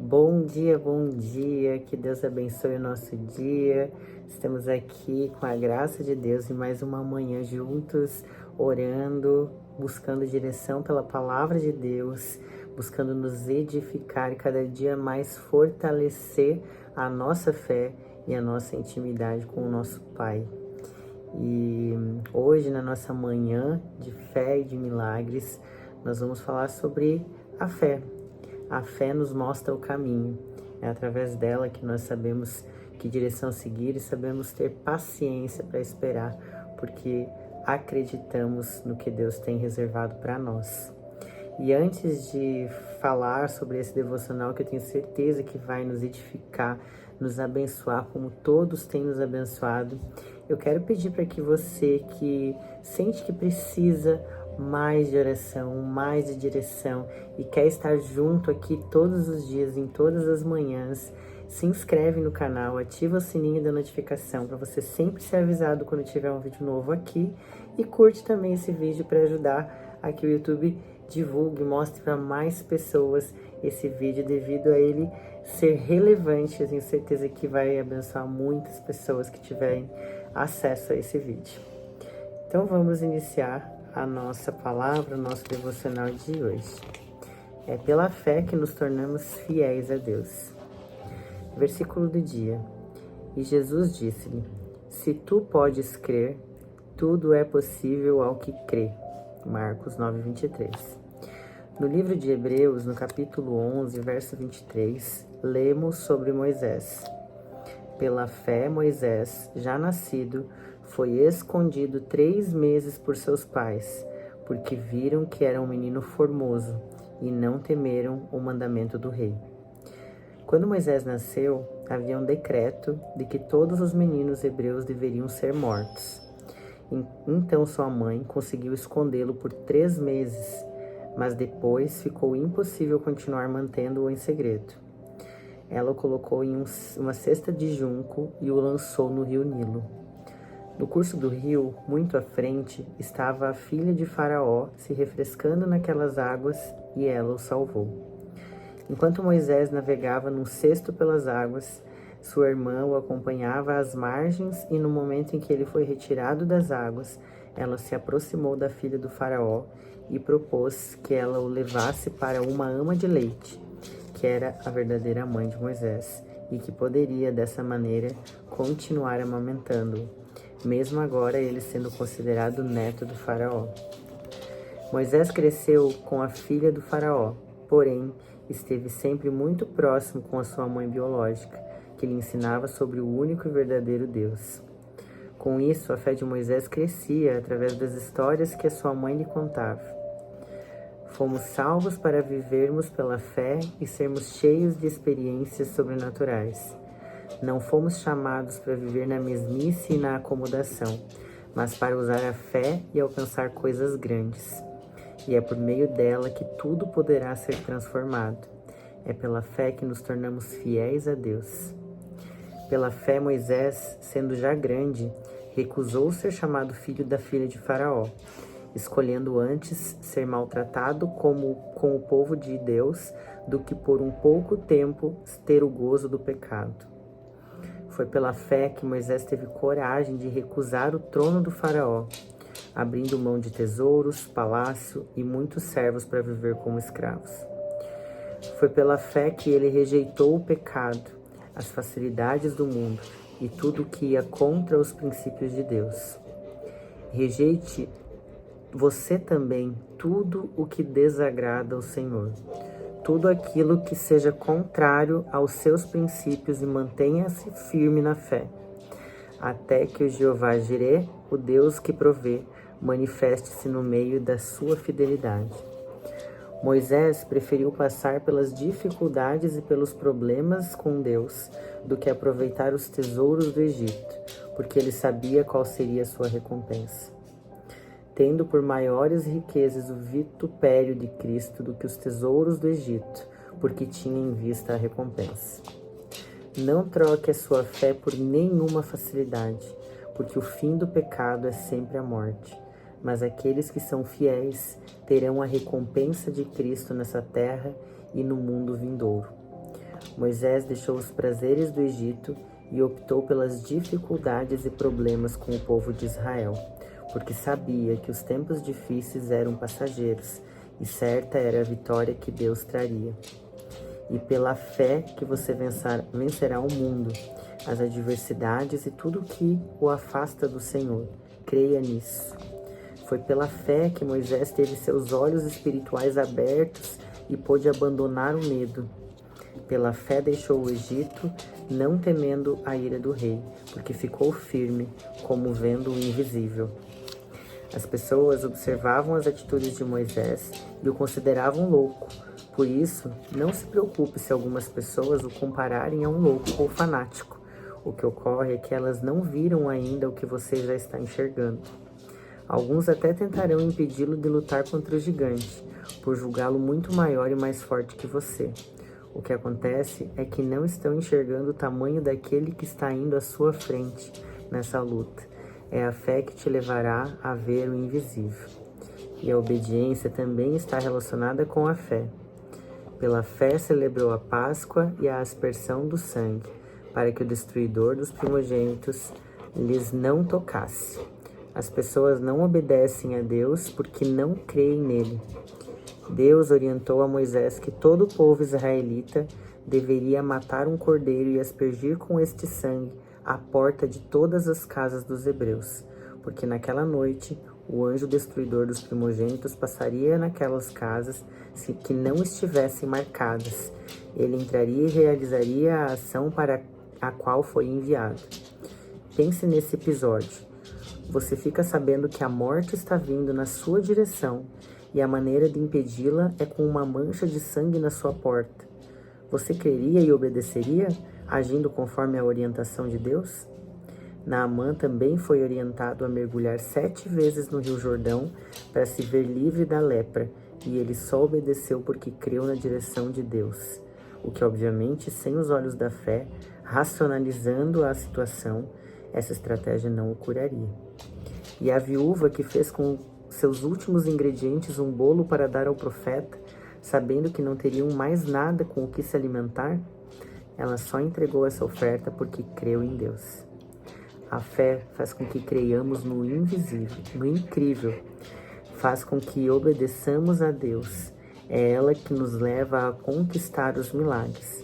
Bom dia, que Deus abençoe o nosso dia. Estamos aqui com a graça de Deus em mais uma manhã juntos, orando, buscando direção pela palavra de Deus, buscando nos edificar e cada dia mais fortalecer a nossa fé e a nossa intimidade com o nosso Pai. E hoje, na nossa manhã de fé e de milagres, nós vamos falar sobre a fé. A fé nos mostra o caminho. É através dela que nós sabemos que direção seguir e sabemos ter paciência para esperar, porque acreditamos no que Deus tem reservado para nós. E antes de falar sobre esse devocional, que eu tenho certeza que vai nos edificar, nos abençoar, como todos têm nos abençoado, eu quero pedir para que você que sente que precisa mais de oração, mais de direção e quer estar junto aqui todos os dias, em todas as manhãs, se inscreve no canal, ativa o sininho da notificação para você sempre ser avisado quando tiver um vídeo novo aqui e curte também esse vídeo para ajudar a que o YouTube divulgue, mostre para mais pessoas esse vídeo devido a ele ser relevante. Eu tenho certeza que vai abençoar muitas pessoas que tiverem acesso a esse vídeo. Então vamos iniciar a nossa palavra, o nosso devocional de hoje. É pela fé que nos tornamos fiéis a Deus. Versículo do dia. E Jesus disse-lhe: se tu podes crer, tudo é possível ao que crê. Marcos 9:23. No livro de Hebreus, no capítulo 11, verso 23, lemos sobre Moisés. Pela fé, Moisés, já nascido, foi escondido 3 meses por seus pais, porque viram que era um menino formoso e não temeram o mandamento do rei. Quando Moisés nasceu, havia um decreto de que todos os meninos hebreus deveriam ser mortos. Então sua mãe conseguiu escondê-lo por 3 meses, mas depois ficou impossível continuar mantendo-o em segredo. Ela o colocou em uma cesta de junco e o lançou no rio Nilo. No curso do rio, muito à frente, estava a filha de Faraó se refrescando naquelas águas e ela o salvou. Enquanto Moisés navegava num cesto pelas águas, sua irmã o acompanhava às margens e no momento em que ele foi retirado das águas, ela se aproximou da filha do Faraó e propôs que ela o levasse para uma ama de leite, que era a verdadeira mãe de Moisés e que poderia, dessa maneira, continuar amamentando-o, mesmo agora ele sendo considerado neto do Faraó. Moisés cresceu com a filha do Faraó, porém, esteve sempre muito próximo com a sua mãe biológica, que lhe ensinava sobre o único e verdadeiro Deus. Com isso, a fé de Moisés crescia através das histórias que a sua mãe lhe contava. Fomos salvos para vivermos pela fé e sermos cheios de experiências sobrenaturais. Não fomos chamados para viver na mesmice e na acomodação, mas para usar a fé e alcançar coisas grandes. E é por meio dela que tudo poderá ser transformado. É pela fé que nos tornamos fiéis a Deus. Pela fé, Moisés, sendo já grande, recusou ser chamado filho da filha de Faraó, escolhendo antes ser maltratado com o povo de Deus do que por um pouco tempo ter o gozo do pecado. Foi pela fé que Moisés teve coragem de recusar o trono do Faraó, abrindo mão de tesouros, palácio e muitos servos para viver como escravos. Foi pela fé que ele rejeitou o pecado, as facilidades do mundo e tudo que ia contra os princípios de Deus. Rejeite você também tudo o que desagrada ao Senhor, tudo aquilo que seja contrário aos seus princípios e mantenha-se firme na fé, até que o Jeová Jireh, o Deus que provê, manifeste-se no meio da sua fidelidade. Moisés preferiu passar pelas dificuldades e pelos problemas com Deus do que aproveitar os tesouros do Egito, porque ele sabia qual seria a sua recompensa. Tendo por maiores riquezas o vitupério de Cristo do que os tesouros do Egito, porque tinha em vista a recompensa. Não troque a sua fé por nenhuma facilidade, porque o fim do pecado é sempre a morte. Mas aqueles que são fiéis terão a recompensa de Cristo nessa terra e no mundo vindouro. Moisés deixou os prazeres do Egito e optou pelas dificuldades e problemas com o povo de Israel, porque sabia que os tempos difíceis eram passageiros e certa era a vitória que Deus traria. E pela fé que você vencerá o mundo, as adversidades e tudo que o afasta do Senhor. Creia nisso. Foi pela fé que Moisés teve seus olhos espirituais abertos e pôde abandonar o medo. Pela fé deixou o Egito, não temendo a ira do rei, porque ficou firme, como vendo o invisível. As pessoas observavam as atitudes de Moisés e o consideravam louco. Por isso, não se preocupe se algumas pessoas o compararem a um louco ou fanático. O que ocorre é que elas não viram ainda o que você já está enxergando. Alguns até tentarão impedi-lo de lutar contra o gigante, por julgá-lo muito maior e mais forte que você. O que acontece é que não estão enxergando o tamanho daquele que está indo à sua frente nessa luta. É a fé que te levará a ver o invisível. E a obediência também está relacionada com a fé. Pela fé celebrou a Páscoa e a aspersão do sangue, para que o destruidor dos primogênitos lhes não tocasse. As pessoas não obedecem a Deus porque não creem nele. Deus orientou a Moisés que todo o povo israelita deveria matar um cordeiro e aspergir com este sangue à porta de todas as casas dos hebreus, porque naquela noite o anjo destruidor dos primogênitos passaria naquelas casas que não estivessem marcadas. Ele entraria e realizaria a ação para a qual foi enviado. Pense nesse episódio. Você fica sabendo que a morte está vindo na sua direção e a maneira de impedi-la é com uma mancha de sangue na sua porta. Você creria e obedeceria, agindo conforme a orientação de Deus? Naamã também foi orientado a mergulhar 7 vezes no Rio Jordão para se ver livre da lepra, e ele só obedeceu porque creu na direção de Deus. O que, obviamente, sem os olhos da fé, racionalizando a situação, essa estratégia não o curaria. E a viúva que fez com seus últimos ingredientes um bolo para dar ao profeta, sabendo que não teriam mais nada com o que se alimentar, ela só entregou essa oferta porque creu em Deus. A fé faz com que creiamos no invisível, no incrível. Faz com que obedeçamos a Deus. É ela que nos leva a conquistar os milagres.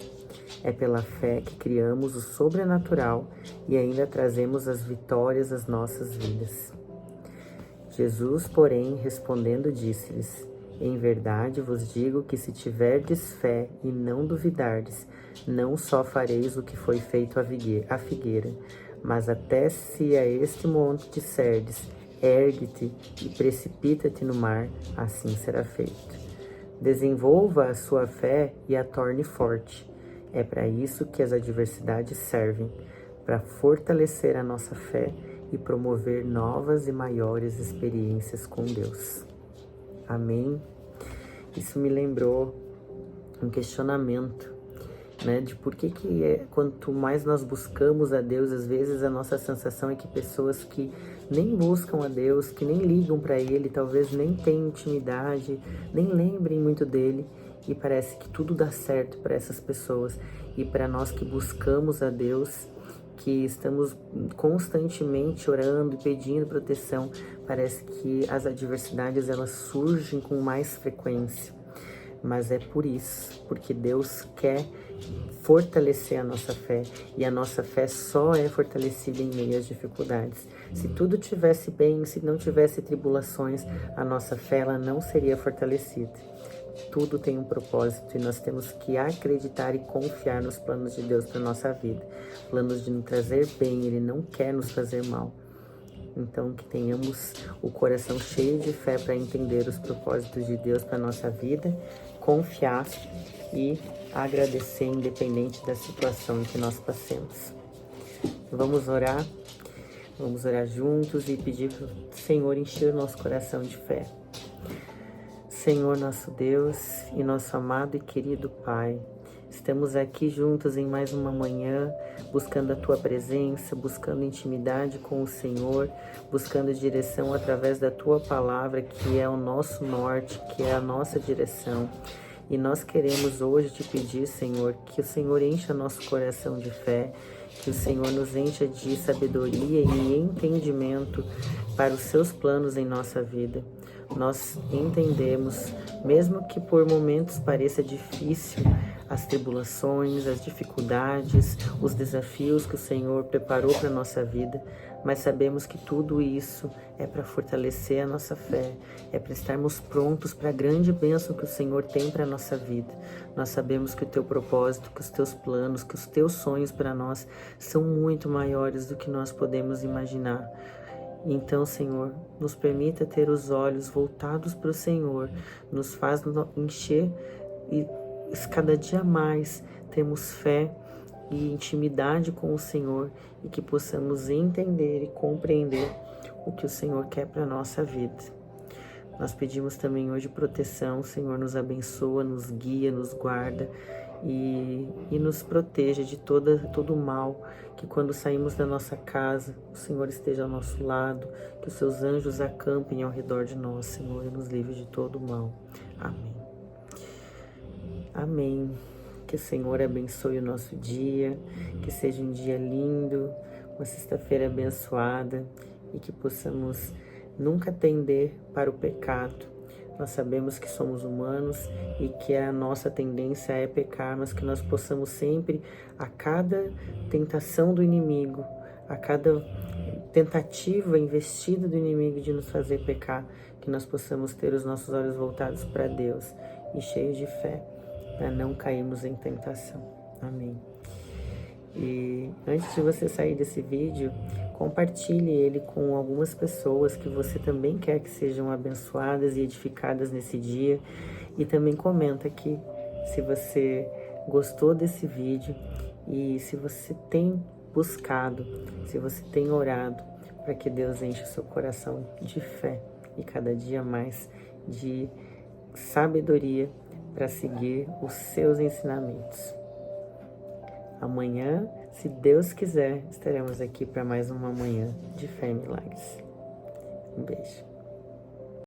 É pela fé que criamos o sobrenatural e ainda trazemos as vitórias às nossas vidas. Jesus, porém, respondendo, disse-lhes: Em verdade vos digo que se tiverdes fé e não duvidardes, não só fareis o que foi feito à figueira, mas até se a este monte disserdes, ergue-te e precipita-te no mar, assim será feito. Desenvolva a sua fé e a torne forte. É para isso que as adversidades servem, para fortalecer a nossa fé e promover novas e maiores experiências com Deus. Amém? Isso me lembrou um questionamento, de por que quanto mais nós buscamos a Deus, às vezes a nossa sensação é que pessoas que nem buscam a Deus, que nem ligam para Ele, talvez nem tenham intimidade, nem lembrem muito dele, e parece que tudo dá certo para essas pessoas. E para nós que buscamos a Deus, que estamos constantemente orando e pedindo proteção, parece que as adversidades elas surgem com mais frequência. Mas é por isso, porque Deus quer fortalecer a nossa fé, e a nossa fé só é fortalecida em meio às dificuldades. Se tudo tivesse bem, se não tivesse tribulações, a nossa fé ela não seria fortalecida. Tudo tem um propósito e nós temos que acreditar e confiar nos planos de Deus para nossa vida. Planos de nos trazer bem, Ele não quer nos fazer mal. Então, que tenhamos o coração cheio de fé para entender os propósitos de Deus para nossa vida, confiar e agradecer independente da situação em que nós passemos. Vamos orar juntos e pedir para o Senhor encher o nosso coração de fé. Senhor, nosso Deus e nosso amado e querido Pai, estamos aqui juntos em mais uma manhã, buscando a Tua presença, buscando intimidade com o Senhor, buscando direção através da Tua palavra, que é o nosso norte, que é a nossa direção. E nós queremos hoje te pedir, Senhor, que o Senhor encha nosso coração de fé, que o Senhor nos encha de sabedoria e entendimento para os seus planos em nossa vida. Nós entendemos, mesmo que por momentos pareça difícil, as tribulações, as dificuldades, os desafios que o Senhor preparou para a nossa vida, mas sabemos que tudo isso é para fortalecer a nossa fé, é para estarmos prontos para a grande bênção que o Senhor tem para a nossa vida. Nós sabemos que o teu propósito, que os teus planos, que os teus sonhos para nós são muito maiores do que nós podemos imaginar. Então, Senhor, nos permita ter os olhos voltados para o Senhor, nos faz encher e cada dia mais temos fé e intimidade com o Senhor e que possamos entender e compreender o que o Senhor quer para a nossa vida. Nós pedimos também hoje proteção, o Senhor nos abençoa, nos guia, nos guarda e nos proteja de todo o mal, que quando saímos da nossa casa, o Senhor esteja ao nosso lado, que os seus anjos acampem ao redor de nós, Senhor, e nos livre de todo o mal. Amém. Amém. Que o Senhor abençoe o nosso dia, que seja um dia lindo, uma sexta-feira abençoada e que possamos nunca tender para o pecado. Nós sabemos que somos humanos e que a nossa tendência é pecar, mas que nós possamos sempre, a cada tentação do inimigo, a cada tentativa investida do inimigo de nos fazer pecar, que nós possamos ter os nossos olhos voltados para Deus e cheios de fé, para não cairmos em tentação. Amém. E antes de você sair desse vídeo, compartilhe ele com algumas pessoas que você também quer que sejam abençoadas e edificadas nesse dia. E também comenta aqui se você gostou desse vídeo e se você tem buscado, se você tem orado para que Deus enche o seu coração de fé e cada dia mais de sabedoria para seguir os seus ensinamentos. Amanhã, se Deus quiser, estaremos aqui para mais uma manhã de fé e milagres. Um beijo.